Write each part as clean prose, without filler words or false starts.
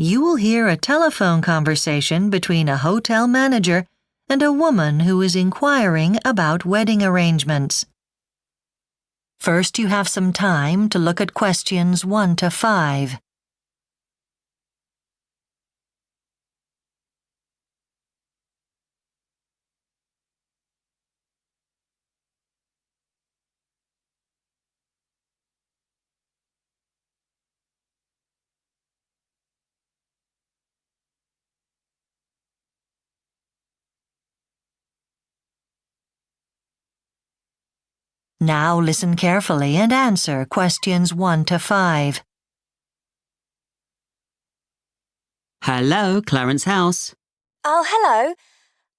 You will hear a telephone conversation between a hotel manager and a woman who is inquiring about wedding arrangements. First, you have some time to look at questions 1 to 5. Now listen carefully and answer questions 1 to 5. Hello, Clarence House. Oh, hello.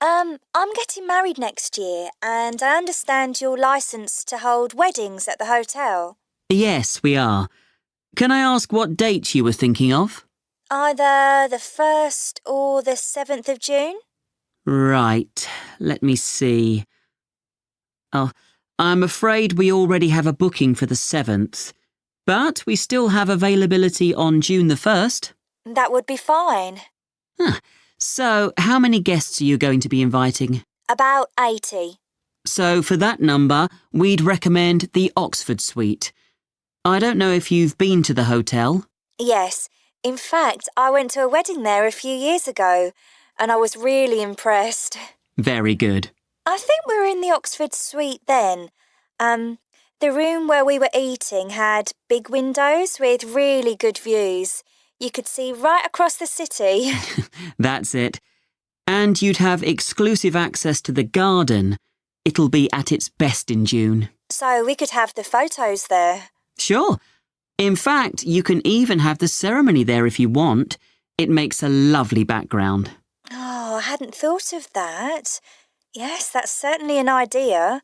I'm getting married next year and I understand you're licensed to hold weddings at the hotel. Yes, we are. Can I ask what date you were thinking of? Either the 1st or the 7th of June? Right, let me see. Oh, I'm afraid we already have a booking for the 7th, but we still have availability on June the 1st. That would be fine. So, how many guests are you going to be inviting? About 80. So, for that number, we'd recommend the Oxford Suite. I don't know if you've been to the hotel. Yes. In fact, I went to a wedding there a few years ago and I was really impressed. Very good. I think we were in the Oxford Suite then. The room where we were eating had big windows with really good views. You could see right across the city. That's it. And you'd have exclusive access to the garden. It'll be at its best in June. So we could have the photos there. Sure. In fact, you can even have the ceremony there if you want. It makes a lovely background. Oh, I hadn't thought of that. Yes, that's certainly an idea.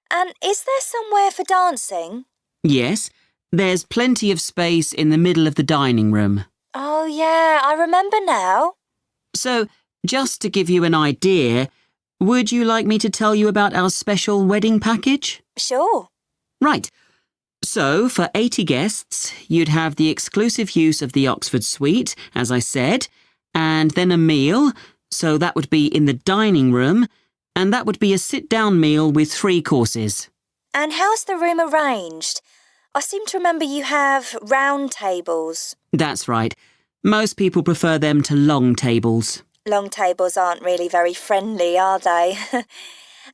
And is there somewhere for dancing? Yes, there's plenty of space in the middle of the dining room. Oh, yeah, I remember now. So, just to give you an idea, would you like me to tell you about our special wedding package? Sure. Right. So, for 80 guests, you'd have the exclusive use of the Oxford Suite, as I said, and then a meal, so that would be in the dining room, and that would be a sit-down meal with 3 courses. And how's the room arranged? I seem to remember you have round tables. That's right. Most people prefer them to long tables. Long tables aren't really very friendly, are they?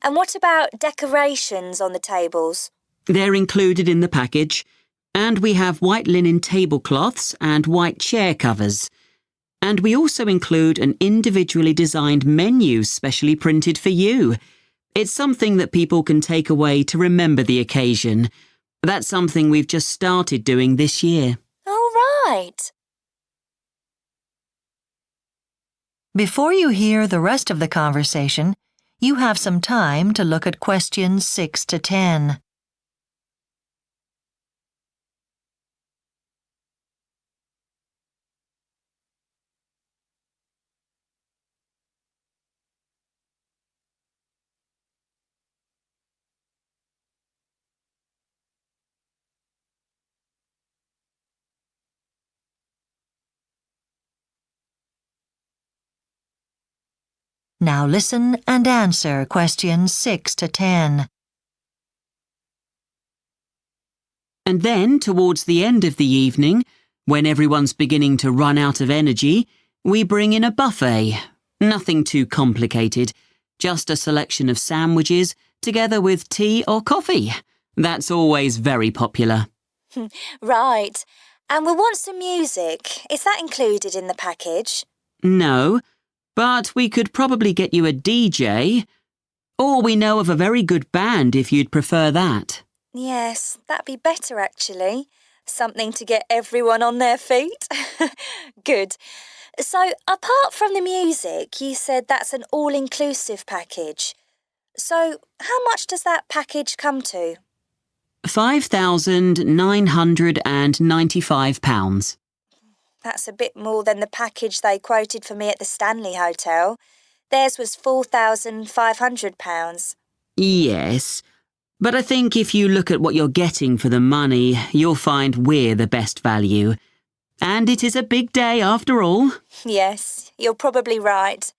And what about decorations on the tables? They're included in the package, and we have white linen tablecloths and white chair covers. And we also include an individually designed menu specially printed for you. It's something that people can take away to remember the occasion. That's something we've just started doing this year. Oh, right. Before you hear the rest of the conversation, you have some time to look at questions 6 to 10. Now listen and answer questions 6 to 10. And then, towards the end of the evening, when everyone's beginning to run out of energy, we bring in a buffet. Nothing too complicated, just a selection of sandwiches together with tea or coffee. That's always very popular. Right. And we'll want some music. Is that included in the package? No, but we could probably get you a DJ, or we know of a very good band if you'd prefer that. Yes, that'd be better actually. Something to get everyone on their feet. Good. So, apart from the music, you said that's an all-inclusive package. So, how much does that package come to? £5,995. That's a bit more than the package they quoted for me at the Stanley Hotel. Theirs was £4,500. Yes, but I think if you look at what you're getting for the money, you'll find we're the best value. And it is a big day after all. Yes, you're probably right.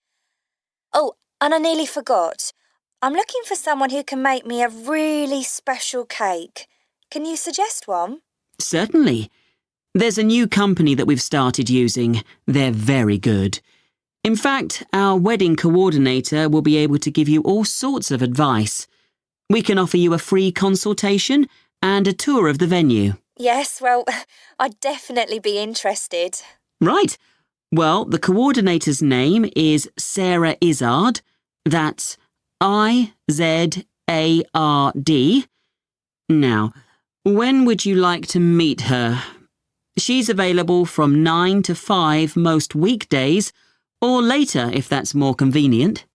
Oh, and I nearly forgot. I'm looking for someone who can make me a really special cake. Can you suggest one? Certainly. There's a new company that we've started using. They're very good. In fact, our wedding coordinator will be able to give you all sorts of advice. We can offer you a free consultation and a tour of the venue. Yes, well, I'd definitely be interested. Right. Well, the coordinator's name is Sarah Izzard. That's Izard. Now, when would you like to meet her? She's available from 9 to 5 most weekdays, or later if that's more convenient.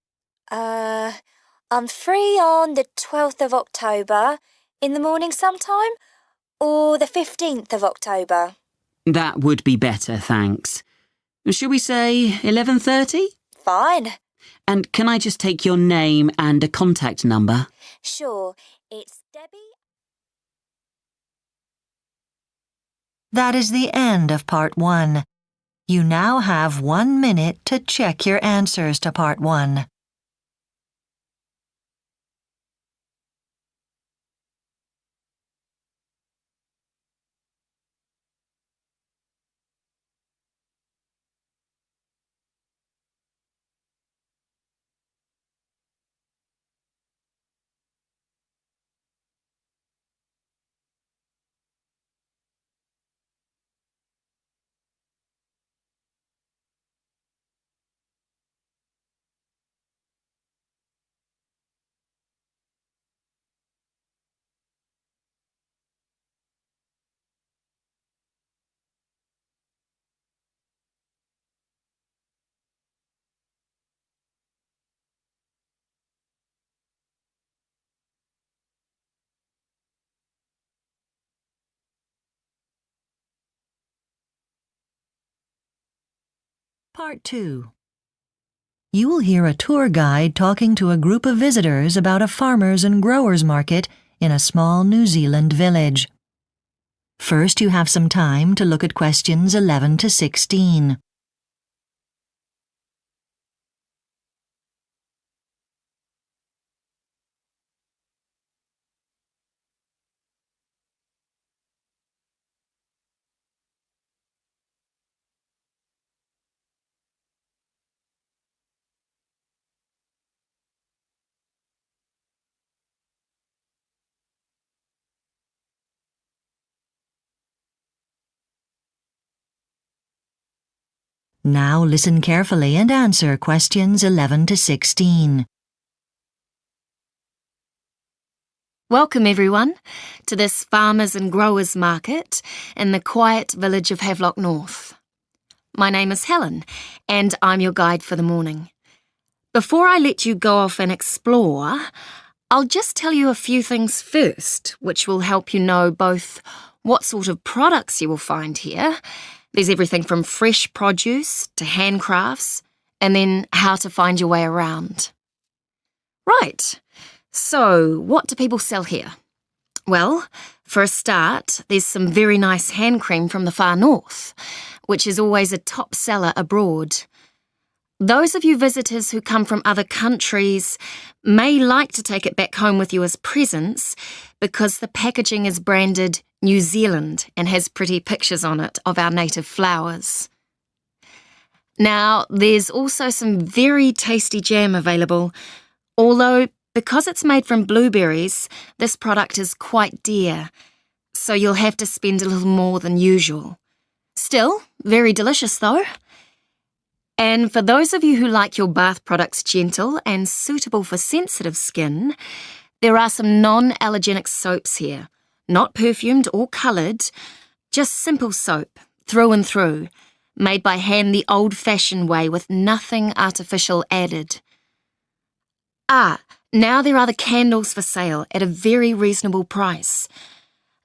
I'm free on the 12th of October, in the morning sometime, or the 15th of October. That would be better, thanks. Shall we say 11:30? Fine. And can I just take your name and a contact number? Sure, it's Debbie. That is the end of Part 1. You now have 1 minute to check your answers to Part 1. Part 2. You will hear a tour guide talking to a group of visitors about a farmers' and growers' market in a small New Zealand village. First, you have some time to look at questions 11 to 16. Now listen carefully and answer questions 11 to 16. Welcome everyone to this farmers and growers market in the quiet village of Havelock North. My name is Helen and I'm your guide for the morning. Before I let you go off and explore, I'll just tell you a few things first, which will help you know both what sort of products you will find here. There's everything from fresh produce to handcrafts, and then how to find your way around. Right, so what do people sell here? Well, for a start, there's some very nice hand cream from the far north, which is always a top seller abroad. Those of you visitors who come from other countries may like to take it back home with you as presents because the packaging is branded New Zealand and has pretty pictures on it of our native flowers. Now, there's also some very tasty jam available, although because it's made from blueberries, this product is quite dear, so you'll have to spend a little more than usual. Still, very delicious though. And for those of you who like your bath products gentle and suitable for sensitive skin, there are some non-allergenic soaps here. Not perfumed or coloured, just simple soap, through and through, made by hand the old-fashioned way with nothing artificial added. Now there are the candles for sale at a very reasonable price.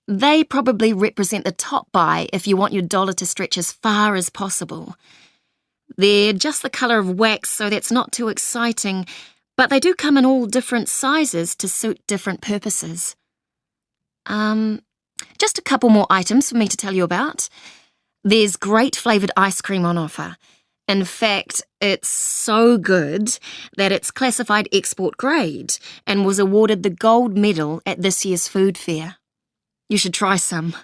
They probably represent the top buy if you want your dollar to stretch as far as possible. They're just the colour of wax, so that's not too exciting, but they do come in all different sizes to suit different purposes. Just a couple more items for me to tell you about. There's great flavoured ice cream on offer. In fact, it's so good that it's classified export grade and was awarded the gold medal at this year's food fair. You should try some.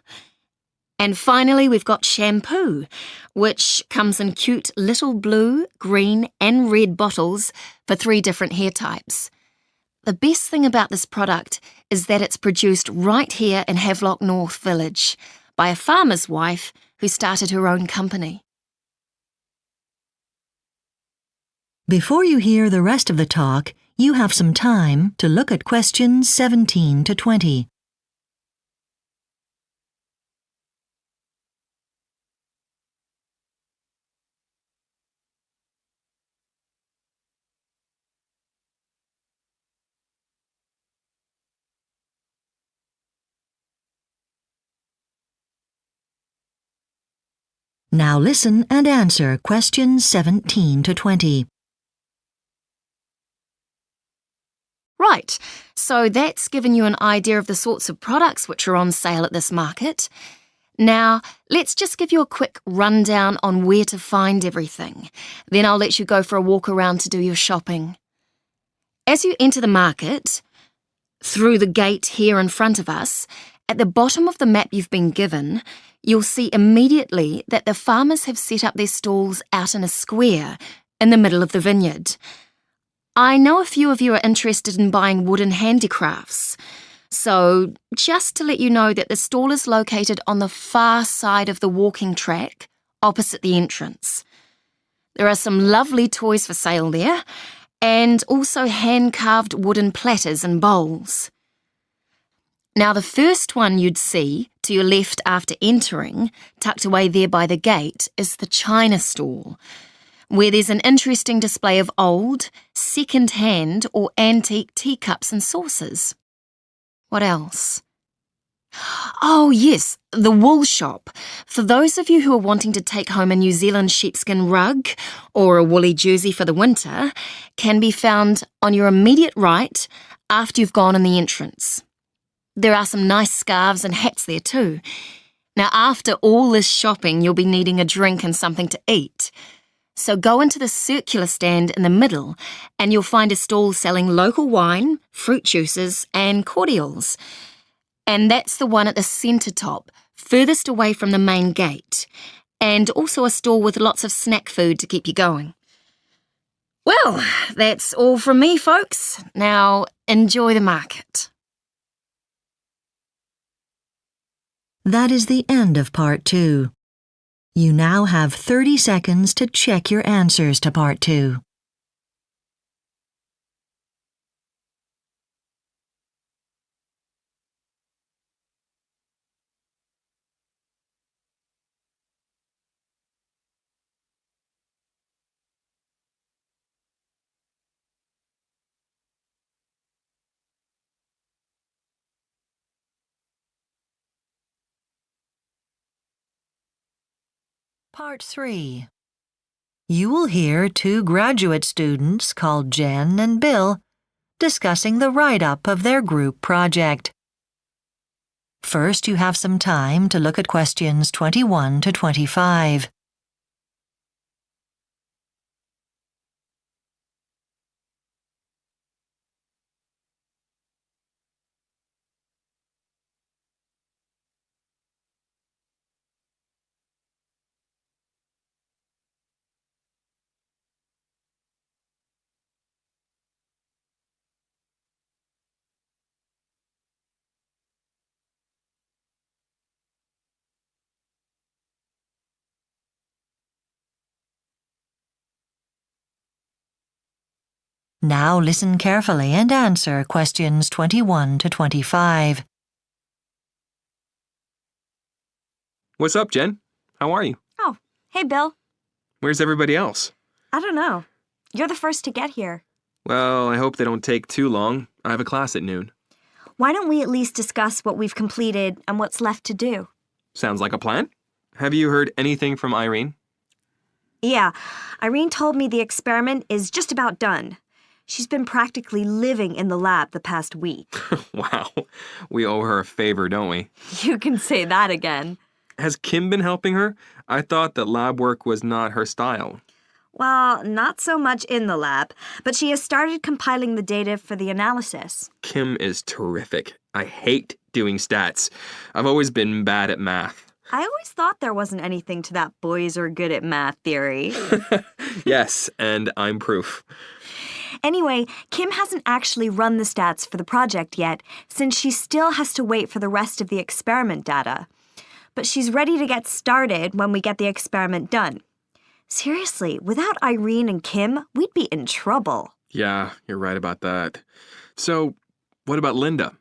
And finally, we've got shampoo, which comes in cute little blue, green and red bottles for 3 different hair types. The best thing about this product is that it's produced right here in Havelock North Village by a farmer's wife who started her own company. Before you hear the rest of the talk, you have some time to look at questions 17 to 20. Now listen and answer questions 17 to 20. Right, so that's given you an idea of the sorts of products which are on sale at this market. Now, let's just give you a quick rundown on where to find everything. Then I'll let you go for a walk around to do your shopping. As you enter the market, through the gate here in front of us, at the bottom of the map you've been given, you'll see immediately that the farmers have set up their stalls out in a square in the middle of the vineyard. I know a few of you are interested in buying wooden handicrafts, so just to let you know that the stall is located on the far side of the walking track, opposite the entrance. There are some lovely toys for sale there, and also hand-carved wooden platters and bowls. Now, the first one you'd see to your left after entering, tucked away there by the gate, is the china stall, where there's an interesting display of old, second-hand or antique teacups and saucers. What else? Oh yes, the wool shop. For those of you who are wanting to take home a New Zealand sheepskin rug or a woolly jersey for the winter, can be found on your immediate right after you've gone in the entrance. There are some nice scarves and hats there too. Now, after all this shopping, you'll be needing a drink and something to eat. So go into the circular stand in the middle and you'll find a stall selling local wine, fruit juices and cordials. And that's the one at the centre top, furthest away from the main gate, and also a stall with lots of snack food to keep you going. Well, that's all from me, folks. Now, enjoy the market. That is the end of Part 2. You now have 30 seconds to check your answers to Part 2. Part 3. You will hear 2 graduate students called Jen and Bill discussing the write-up of their group project. First, you have some time to look at questions 21 to 25. Now listen carefully and answer questions 21 to 25. What's up, Jen? How are you? Oh, hey, Bill. Where's everybody else? I don't know. You're the first to get here. Well, I hope they don't take too long. I have a class at noon. Why don't we at least discuss what we've completed and what's left to do? Sounds like a plan. Have you heard anything from Irene? Yeah, Irene told me the experiment is just about done. She's been practically living in the lab the past week. Wow, we owe her a favor, don't we? You can say that again. Has Kim been helping her? I thought that lab work was not her style. Well, not so much in the lab, but she has started compiling the data for the analysis. Kim is terrific. I hate doing stats. I've always been bad at math. I always thought there wasn't anything to that boys are good at math theory. Yes, and I'm proof. Anyway, Kim hasn't actually run the stats for the project yet, since she still has to wait for the rest of the experiment data. But she's ready to get started when we get the experiment done. Seriously, without Irene and Kim, we'd be in trouble. Yeah, you're right about that. So, what about Linda?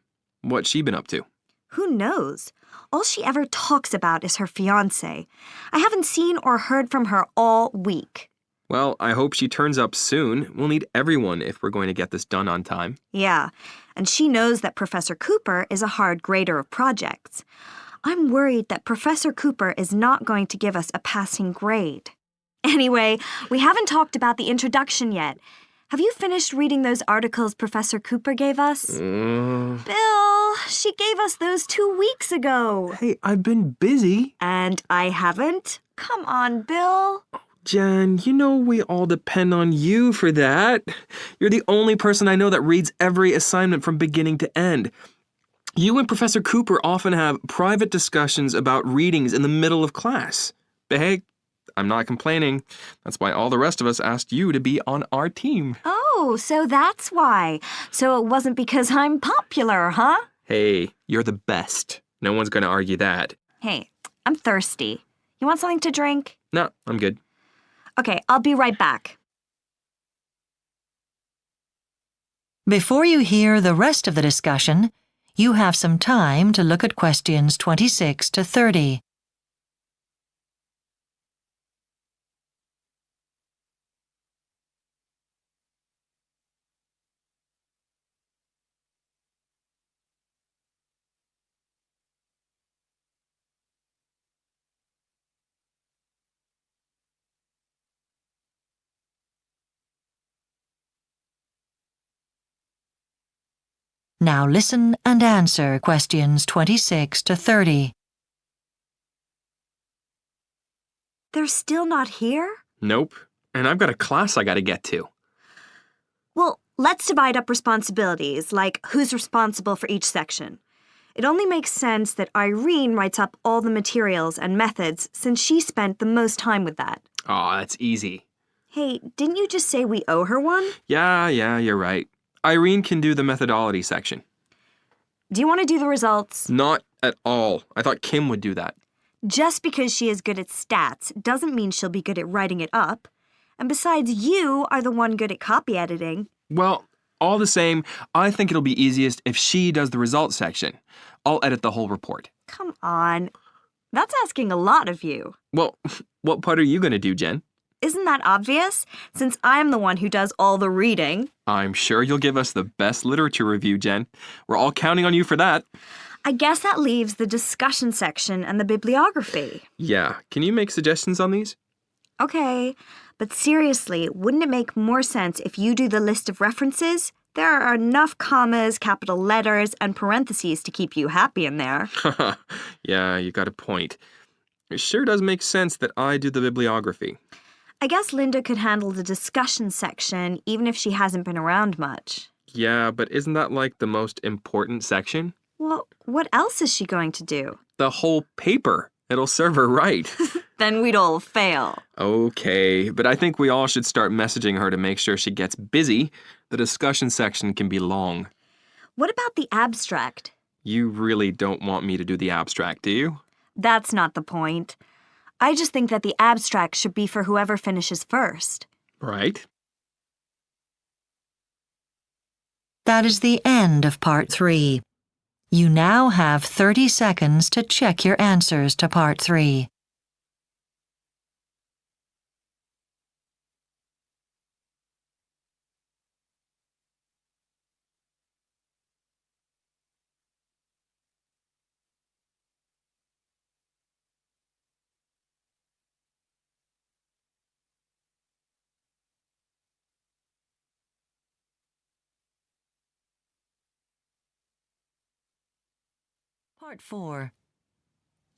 What's she been up to? Who knows? All she ever talks about is her fiancé. I haven't seen or heard from her all week. Well, I hope she turns up soon. We'll need everyone if we're going to get this done on time. Yeah, and she knows that Professor Cooper is a hard grader of projects. I'm worried that Professor Cooper is not going to give us a passing grade. Anyway, we haven't talked about the introduction yet. Have you finished reading those articles Professor Cooper gave us? Bill, she gave us those 2 weeks ago. Hey, I've been busy. And I haven't? Come on, Bill. Jen, you know we all depend on you for that. You're the only person I know that reads every assignment from beginning to end. You and Professor Cooper often have private discussions about readings in the middle of class. But hey, I'm not complaining. That's why all the rest of us asked you to be on our team. Oh, so that's why. So it wasn't because I'm popular, huh? Hey, you're the best. No one's going to argue that. Hey, I'm thirsty. You want something to drink? No, I'm good. Okay, I'll be right back. Before you hear the rest of the discussion, you have some time to look at questions 26 to 30. Now listen and answer questions 26 to 30. They're still not here? Nope. And I've got a class I got to get to. Well, let's divide up responsibilities, like who's responsible for each section. It only makes sense that Irene writes up all the materials and methods since she spent the most time with that. Aw, that's easy. Hey, didn't you just say we owe her one? Yeah, you're right. Irene can do the methodology section. Do you want to do the results? Not at all. I thought Kim would do that. Just because she is good at stats doesn't mean she'll be good at writing it up. And besides, you are the one good at copy editing. Well, all the same, I think it'll be easiest if she does the results section. I'll edit the whole report. Come on. That's asking a lot of you. Well, what part are you going to do, Jen? Isn't that obvious? Since I'm the one who does all the reading. I'm sure you'll give us the best literature review, Jen. We're all counting on you for that. I guess that leaves the discussion section and the bibliography. Yeah, can you make suggestions on these? Okay, but seriously, wouldn't it make more sense if you do the list of references? There are enough commas, capital letters, and parentheses to keep you happy in there. Yeah, you got a point. It sure does make sense that I do the bibliography. I guess Linda could handle the discussion section even if she hasn't been around much. Yeah, but isn't that like the most important section? Well, what else is she going to do? The whole paper. It'll serve her right. Then we'd all fail. Okay, but I think we all should start messaging her to make sure she gets busy. The discussion section can be long. What about the abstract? You really don't want me to do the abstract, do you? That's not the point. I just think that the abstract should be for whoever finishes first. Right. That is the end of Part 3. You now have 30 seconds to check your answers to Part 3. Part 4.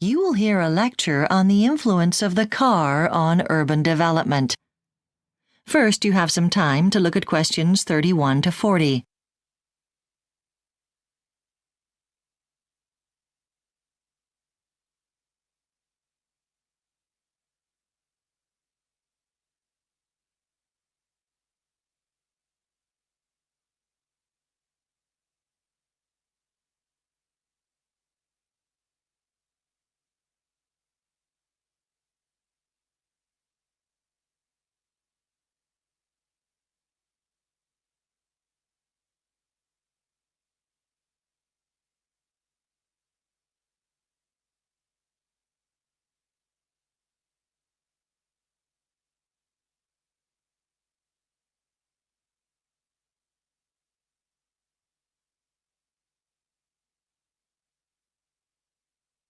you will hear a lecture on the influence of the car on urban development. First, you have some time to look at questions 31 to 40.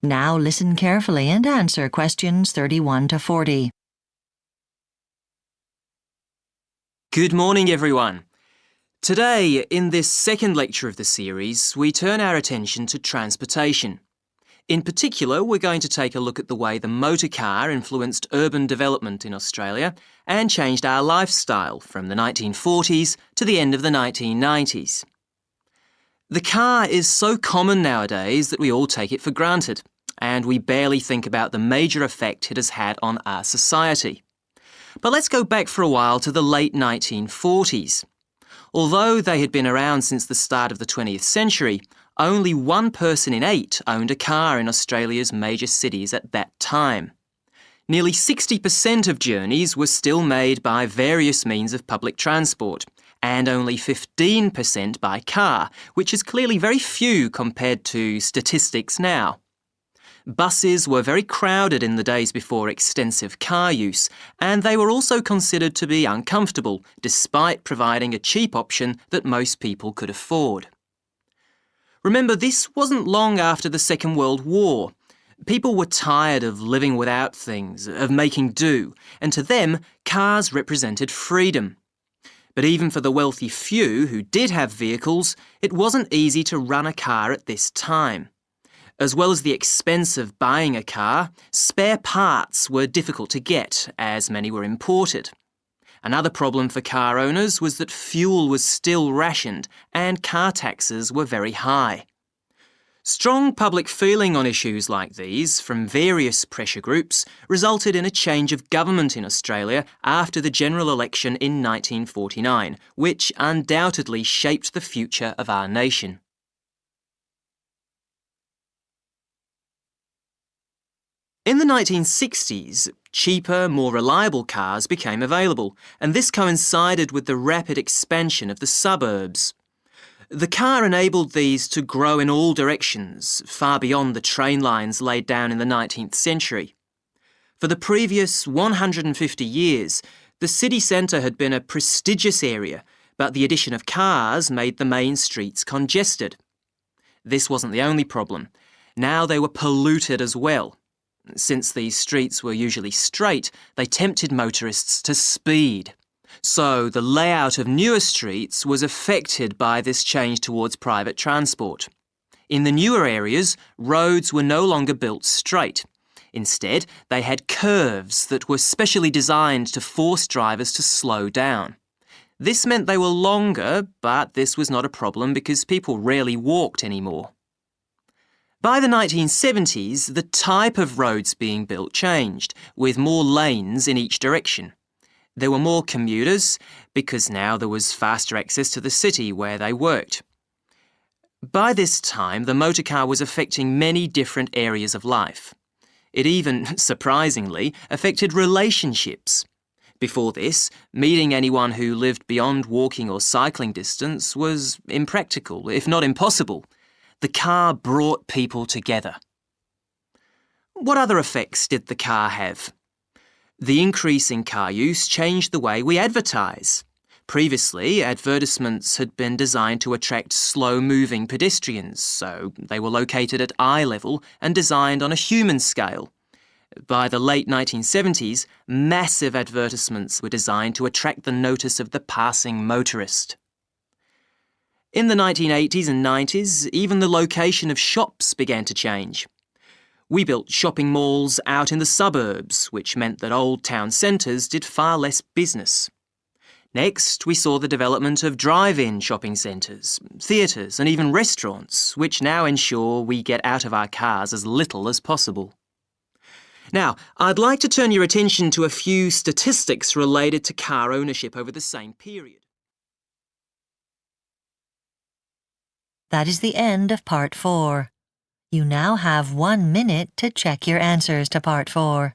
Now listen carefully and answer questions 31 to 40. Good morning, everyone. Today, in this second lecture of the series, we turn our attention to transportation. In particular, we're going to take a look at the way the motor car influenced urban development in Australia and changed our lifestyle from the 1940s to the end of the 1990s. The car is so common nowadays that we all take it for granted, and we barely think about the major effect it has had on our society. But let's go back for a while to the late 1940s. Although they had been around since the start of the 20th century, only 1 person in 8 owned a car in Australia's major cities at that time. Nearly 60% of journeys were still made by various means of public transport, and only 15% by car, which is clearly very few compared to statistics now. Buses were very crowded in the days before extensive car use, and they were also considered to be uncomfortable, despite providing a cheap option that most people could afford. Remember, this wasn't long after the Second World War. People were tired of living without things, of making do, and to them, cars represented freedom. But even for the wealthy few who did have vehicles, it wasn't easy to run a car at this time. As well as the expense of buying a car, spare parts were difficult to get, as many were imported. Another problem for car owners was that fuel was still rationed and car taxes were very high. Strong public feeling on issues like these from various pressure groups resulted in a change of government in Australia after the general election in 1949, which undoubtedly shaped the future of our nation. In the 1960s, cheaper, more reliable cars became available, and this coincided with the rapid expansion of the suburbs. The car enabled these to grow in all directions, far beyond the train lines laid down in the 19th century. For the previous 150 years, the city centre had been a prestigious area, but the addition of cars made the main streets congested. This wasn't the only problem. Now they were polluted as well. Since these streets were usually straight, they tempted motorists to speed. So the layout of newer streets was affected by this change towards private transport. In the newer areas, roads were no longer built straight. Instead, they had curves that were specially designed to force drivers to slow down. This meant they were longer, but this was not a problem because people rarely walked anymore. By the 1970s, the type of roads being built changed, with more lanes in each direction. There were more commuters, because now there was faster access to the city where they worked. By this time, the motor car was affecting many different areas of life. It even, surprisingly, affected relationships. Before this, meeting anyone who lived beyond walking or cycling distance was impractical, if not impossible. The car brought people together. What other effects did the car have? The increase in car use changed the way we advertise. Previously, advertisements had been designed to attract slow-moving pedestrians, so they were located at eye level and designed on a human scale. By the late 1970s, massive advertisements were designed to attract the notice of the passing motorist. In the 1980s and 90s, even the location of shops began to change. We built shopping malls out in the suburbs, which meant that old town centres did far less business. Next, we saw the development of drive-in shopping centres, theatres and even restaurants, which now ensure we get out of our cars as little as possible. Now, I'd like to turn your attention to a few statistics related to car ownership over the same period. That is the end of Part 4. You now have 1 minute to check your answers to Part 4.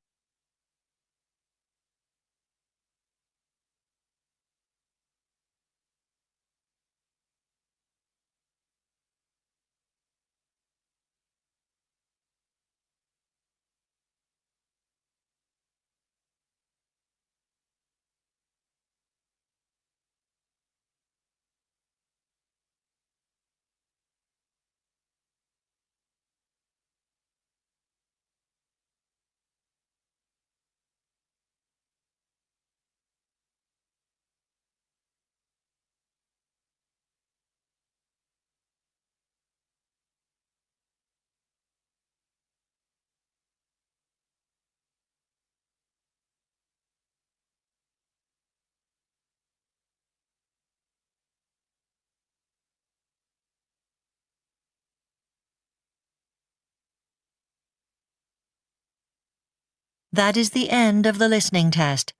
That is the end of the listening test.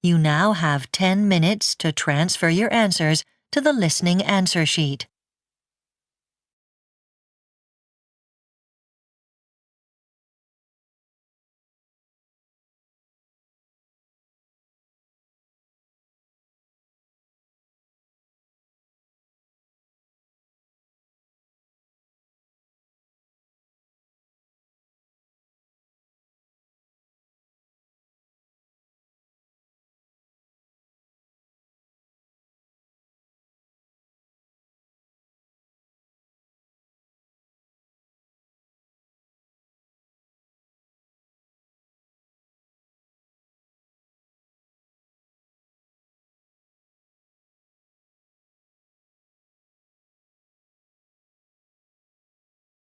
You now have 10 minutes to transfer your answers to the listening answer sheet.